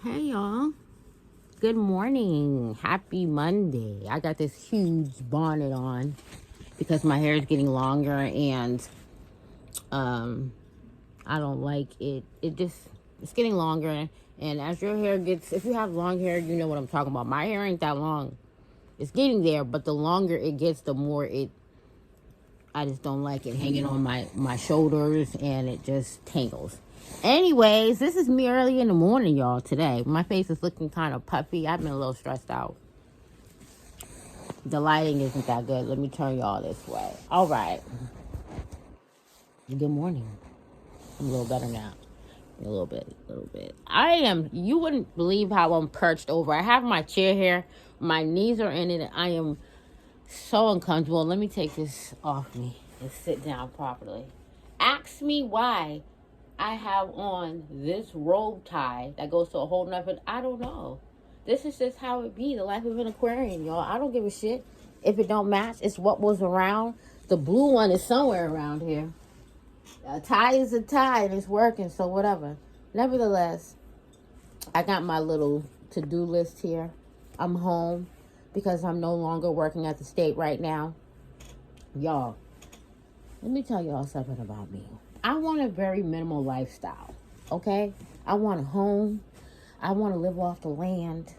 Hey y'all. Good morning. Happy Monday. I got this huge bonnet on because my hair is getting longer and um I don't like it. It's getting longer, and as your hair gets, if you have long hair, you know what I'm talking about. My hair ain't that long. It's getting there, but the longer it gets, the more it I just don't like it hanging on my shoulders, and it just tangles. Anyways, this is me early in the morning, y'all, today. My face is looking kind of puffy. I've been a little stressed out. The lighting isn't that good. Let me turn y'all this way. All right. Good morning. I'm a little better now. A little bit. You wouldn't believe how I'm perched over. I have my chair here. My knees are in it. I am so uncomfortable. Let me take this off me and sit down properly. Ask me why I have on this robe tie that goes to a whole nother. I don't know. This is just how it be. The life of an Aquarian, y'all. I don't give a shit if it don't match. It's what was around. The blue one is somewhere around here. A tie is a tie and it's working, so whatever. Nevertheless, I got my little to-do list here. I'm home because I'm no longer working at the state right now. Y'all, let me tell y'all something about me. I want a very minimal lifestyle, okay? I want a home. I want to live off the land.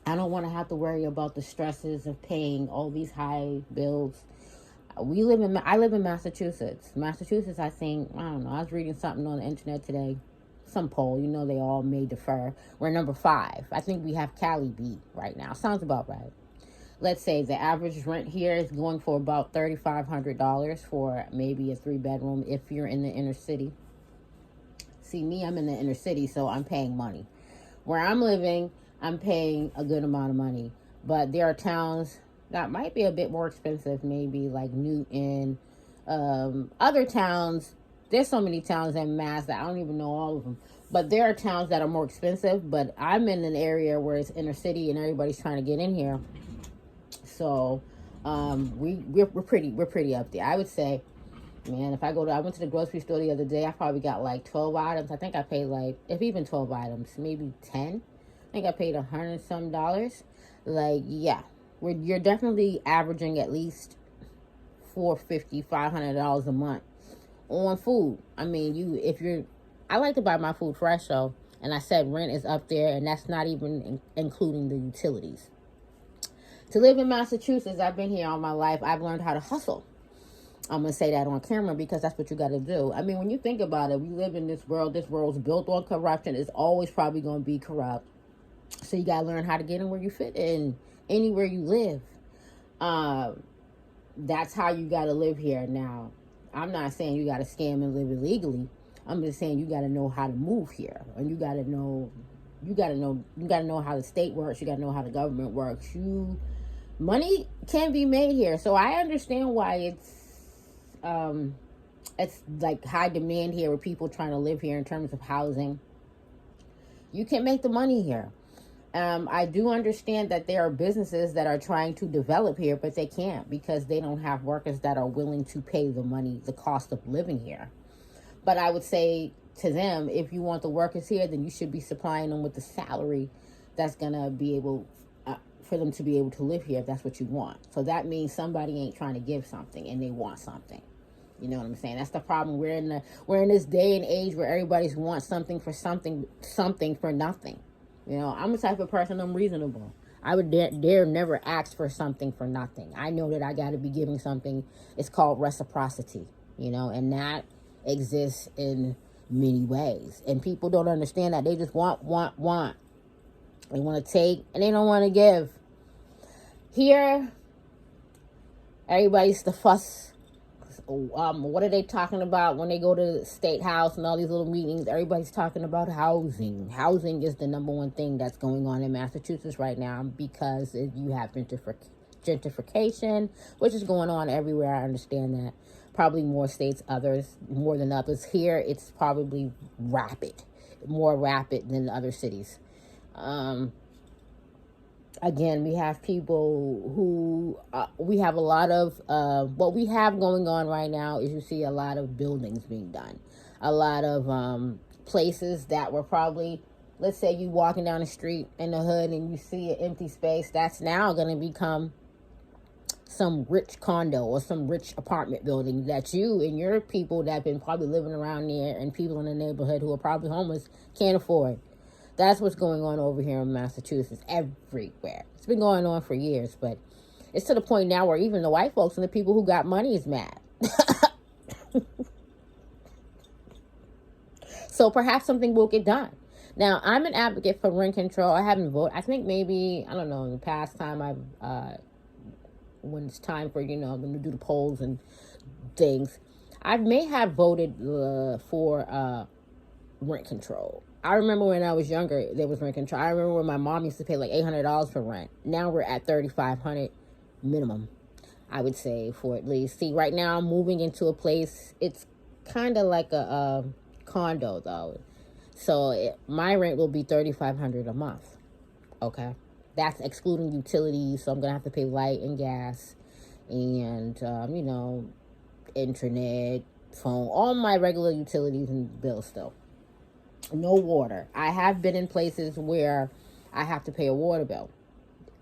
I don't want to have to worry about the stresses of paying all these high bills. I live in Massachusetts. Massachusetts, I think, I don't know. I was reading something on the internet today. Some poll, they all may defer. We're number 5. I think we have Cali beat right now. Sounds about right. Let's say the average rent here is going for about $3,500 for maybe a 3-bedroom if you're in the inner city. See, me, I'm in the inner city, so I'm paying money. Where I'm living, I'm paying a good amount of money. But there are towns that might be a bit more expensive, maybe like Newton, other towns. There's so many towns in Mass that I don't even know all of them. But there are towns that are more expensive. But I'm in an area where it's inner city and everybody's trying to get in here. So we're pretty up there. I would say, man, I went to the grocery store the other day. I probably got like 12 items. I think I paid like, if even 12 items, maybe 10. I think I paid $100 some. Like, yeah, you're definitely averaging at least $450, $500 a month on food. I mean, I like to buy my food fresh, so, and I said rent is up there, and that's not even including the utilities. To live in Massachusetts, I've been here all my life. I've learned how to hustle. I'm going to say that on camera because that's what you got to do. I mean, when you think about it, we live in this world. This world's built on corruption. It's always probably going to be corrupt. So you got to learn how to get in where you fit in, anywhere you live. That's how you got to live here. Now, I'm not saying you got to scam and live illegally. I'm just saying you got to know how to move here. And you got to know how the state works. You got to know how the government works. Money can be made here. So I understand why it's like high demand here with people trying to live here in terms of housing. You can make the money here. I do understand that there are businesses that are trying to develop here, but they can't because they don't have workers that are willing to pay the cost of living here. But I would say to them, if you want the workers here, then you should be supplying them with the salary that's going to be able for them to be able to live here if that's what you want. So that means somebody ain't trying to give something and they want something. You know what I'm saying? That's the problem. We're in this day and age where everybody's wants something for nothing. I'm the type of person, I'm reasonable. I would dare never ask for something for nothing. I know that I got to be giving something. It's called reciprocity, and that exists in many ways. And people don't understand that. They just want. They want to take and they don't want to give. Here, everybody's the fuss. What are they talking about when they go to the state house and all these little meetings? Everybody's talking about housing. Housing is the number one thing that's going on in Massachusetts right now because you have gentrification, which is going on everywhere. I understand that. Probably more than others. Here, it's probably more rapid than other cities. Again, we have people who we have a lot of what we have going on right now is you see a lot of buildings being done, a lot of places that were probably let's say you walking down the street in the hood and you see an empty space, that's now going to become some rich condo or some rich apartment building that you and your people that have been probably living around there and people in the neighborhood who are probably homeless can't afford. That's what's going on over here in Massachusetts, everywhere. It's been going on for years, but it's to the point now where even the white folks and the people who got money is mad. So perhaps something will get done. Now, I'm an advocate for rent control. I haven't voted. I think maybe, I don't know, in the past time when it's time for, them to do the polls and things, I may have voted for rent control. I remember when I was younger, there was rent control. I remember when my mom used to pay like $800 for rent. Now we're at $3,500 minimum, I would say, for at least. See, right now I'm moving into a place, it's kind of like a condo, though. So my rent will be $3,500 a month, okay? That's excluding utilities, so I'm going to have to pay light and gas and, internet, phone, all my regular utilities and bills still. No water. I have been in places where I have to pay a water bill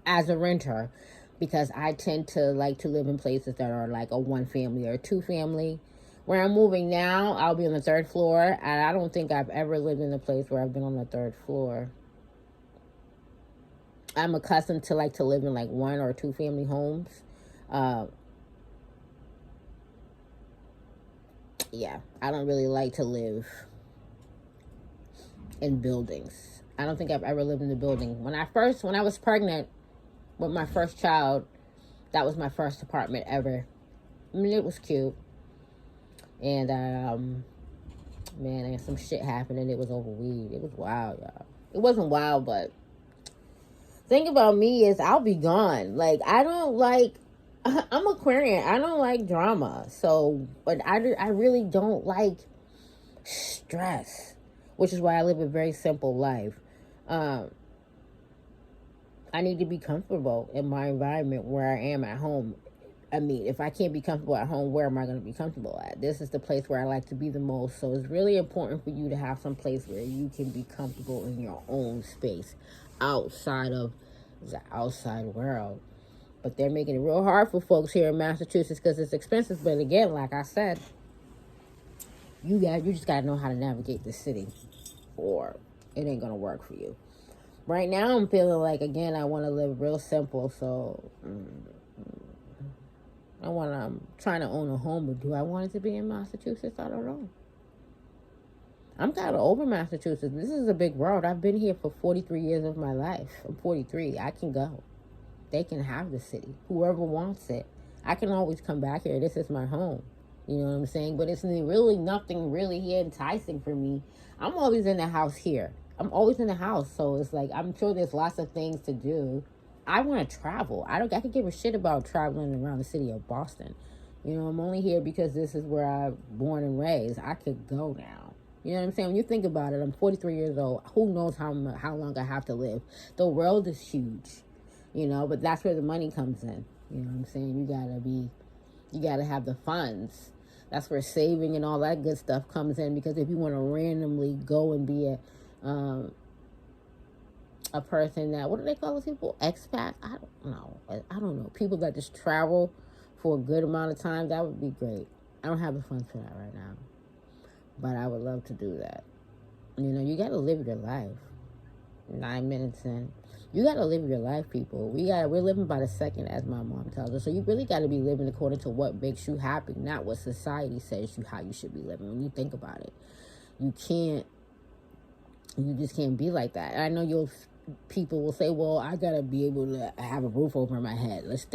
as a renter because I tend to like to live in places that are like a one family or a two family. Where I'm moving now, I'll be on the third floor, and I don't think I've ever lived in a place where I've been on the third floor. I'm accustomed to live in like one or two family homes. Yeah, I don't really like to live in buildings. I don't think I've ever lived in a building. When I was pregnant with my first child, that was my first apartment ever. I mean, it was cute. And, man, some shit happened and it was over weed. It was wild, y'all. It wasn't wild, but thing about me is I'll be gone. Like, I'm Aquarian. I don't like drama. So, but I really don't like stress, which is why I live a very simple life. I need to be comfortable in my environment where I am at home. I mean, if I can't be comfortable at home, where am I going to be comfortable at? This is the place where I like to be the most. So it's really important for you to have some place where you can be comfortable in your own space outside of the outside world. But they're making it real hard for folks here in Massachusetts because it's expensive. But again, like I said, you just got to know how to navigate the city or it ain't going to work for you. Right now, I'm feeling like, again, I want to live real simple. So I'm trying to own a home, but do I want it to be in Massachusetts? I don't know. I'm kind of over Massachusetts. This is a big world. I've been here for 43 years of my life. I'm 43. I can go. They can have the city. Whoever wants it. I can always come back here. This is my home. You know what I'm saying? But it's really nothing really here enticing for me. I'm always in the house here. I'm always in the house. So it's like, I'm sure there's lots of things to do. I want to travel. I could give a shit about traveling around the city of Boston. I'm only here because this is where I'm born and raised. I could go now. You know what I'm saying? When you think about it, I'm 43 years old. Who knows how long I have to live? The world is huge, but that's where the money comes in. You know what I'm saying? You gotta have the funds. That's where saving and all that good stuff comes in, because if you want to randomly go and be a person that, what do they call those people? Expats? I don't know. People that just travel for a good amount of time, that would be great. I don't have the funds for that right now. But I would love to do that. You got to live your life. 9 minutes in. You got to live your life, people. We're living by the second, as my mom tells us. So you really got to be living according to what makes you happy, not what society says how you should be living. When you think about it, you just can't be like that. And I know people will say, well, I gotta be able to have a roof over my head. Let's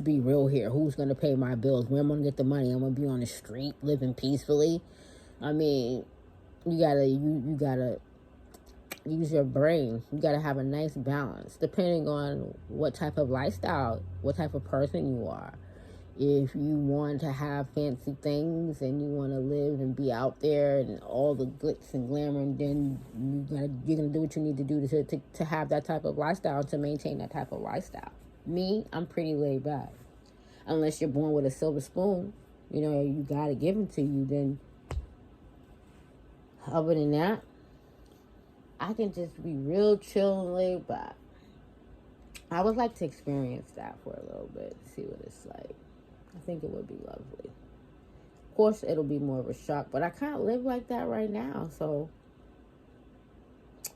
be real here. Who's gonna pay my bills? Where am I gonna get the money? I'm gonna be on the street living peacefully. I mean, you gotta use your brain. You gotta have a nice balance, depending on what type of lifestyle, what type of person you are. If you want to have fancy things and you want to live and be out there and all the glitz and glamour, then you're gonna do what you need to do to have that type of lifestyle, to maintain that type of lifestyle. Me, I'm pretty laid back. Unless you're born with a silver spoon, you got it given to you. Then, other than that, I can just be real chill and laid back. I would like to experience that for a little bit, see what it's like. I think it would be lovely. Of course, it'll be more of a shock, but I can't live like that right now. So,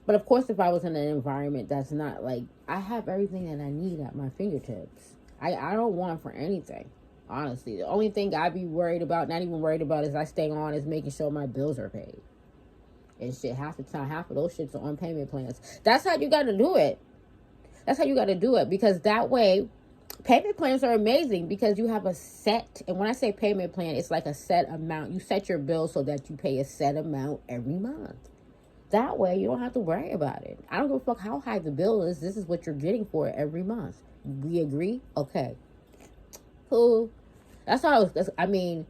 but of course, if I was in an environment that's not like, I have everything that I need at my fingertips. I don't want for anything, honestly. The only thing I'd be worried about, not even worried about, is I stay on is making sure my bills are paid. And shit, half the time, half of those shits are on payment plans. That's how you got to do it. That's how you got to do it, because that way, payment plans are amazing because you have a set, and when I say payment plan, it's like a set amount. You set your bill so that you pay a set amount every month. That way, you don't have to worry about it. I don't give a fuck how high the bill is. This is what you're getting for it every month. We agree? Okay. Cool. That's how, I mean,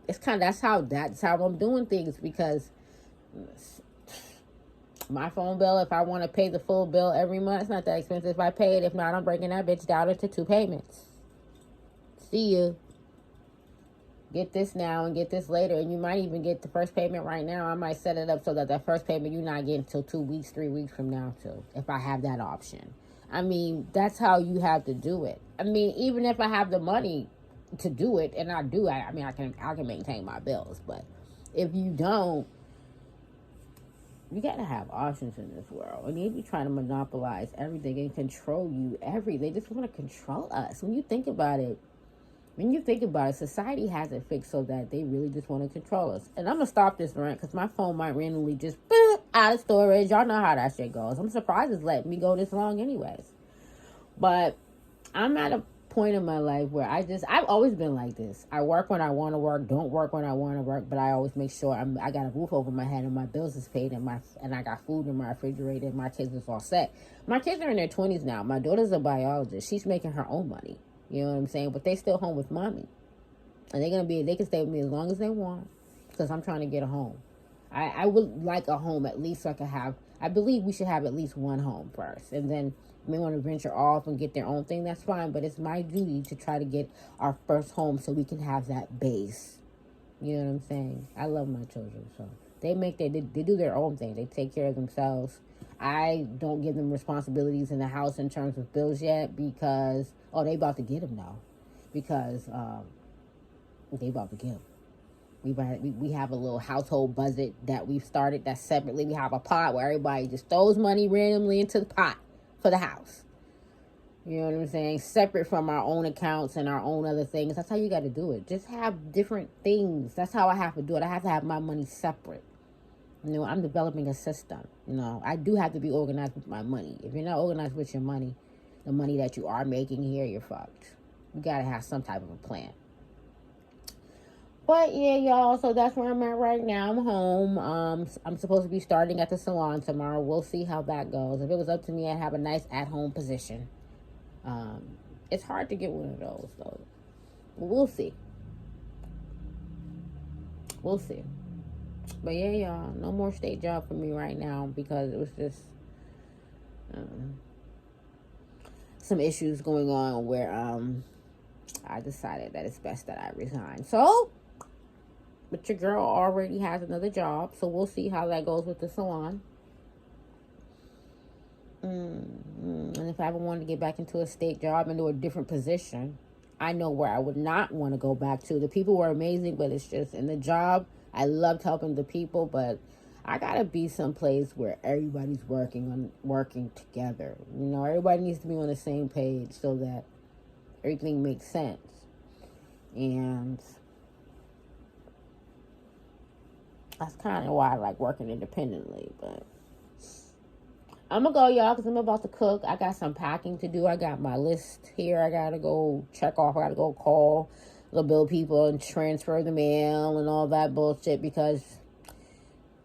it's kind of, that's how I'm doing things, because my phone bill, if I want to pay the full bill every month, it's not that expensive if I pay it. If not, I'm breaking that bitch down into 2 payments. See you. Get this now and get this later. And you might even get the first payment right now. I might set it up so that first payment you're not getting until 2 weeks, 3 weeks from now too, if I have that option. I mean, that's how you have to do it. I mean, even if I have the money to do it, and I do, I can maintain my bills. But if you don't, you gotta have options in this world. And they be trying to monopolize everything and control you. They just want to control us. When you think about it, society has it fixed so that they really just want to control us. And I'm gonna stop this rant because my phone might randomly just out of storage. Y'all know how that shit goes. I'm surprised it's letting me go this long anyways. But I'm at a point in my life where I've always been like this. I work when I want to work, don't work when I want to work, but I always make sure I got a roof over my head and my bills is paid, and I got food in my refrigerator and my kids is all set. My kids are in their 20s now. My daughter's a biologist. She's making her own money. You know what I'm saying? But they still home with mommy. And they can stay with me as long as they want, because I'm trying to get a home. I would like a home at least so I believe we should have at least one home first. And then may want to venture off and get their own thing, that's fine. But it's my duty to try to get our first home so we can have that base. You know what I'm saying? I love my children, so they do their own thing. They take care of themselves. I don't give them responsibilities in the house in terms of bills yet, because they about to get them now, because they about to get them. We have a little household budget that we've started that's separately. We have a pot where everybody just throws money randomly into the pot for the house. You know what I'm saying? Separate from our own accounts and our own other things. That's how you got to do it. Just have different things. That's how I have to do it. I have to have my money separate. You know, I'm developing a system. You know, I do have to be organized with my money. If you're not organized with your money, the money that you are making here, you're fucked. You got to have some type of a plan. But yeah, y'all, so that's where I'm at right now. I'm home. I'm supposed to be starting at the salon tomorrow. We'll see how that goes. If it was up to me, I'd have a nice at-home position. It's hard to get one of those, though. But we'll see. We'll see. But yeah, y'all, no more state job for me right now, because it was just some issues going on where I decided that it's best that I resign. So, but your girl already has another job, so we'll see how that goes with the salon. And if I ever wanted to get back into a state job, into a different position, I know where I would not want to go back to. The people were amazing, but it's just in the job, I loved helping the people, but I gotta be someplace where everybody's working together. You know, everybody needs to be on the same page so that everything makes sense. And that's kind of why I like working independently. But I'm gonna go, y'all, because I'm about to cook. I got some packing to do. I got my list here. I gotta go check off. I gotta go call the bill people and transfer the mail and all that bullshit, because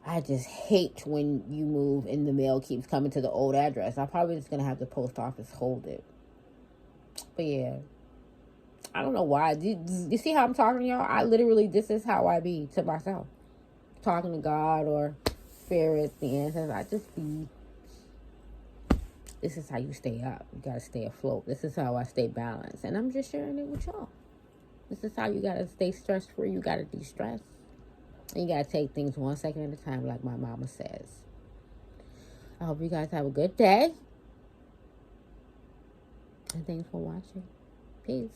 I just hate when you move and the mail keeps coming to the old address. I'm probably just gonna have the post office hold it. But yeah, I don't know why. You see how I'm talking to y'all? This is how I be to myself. Talking to God or spirits, the ancestors. This is how you stay up. You gotta stay afloat. This is how I stay balanced. And I'm just sharing it with y'all. This is how you gotta stay stress-free. You gotta de-stress. And you gotta take things 1 second at a time, like my mama says. I hope you guys have a good day. And thanks for watching. Peace.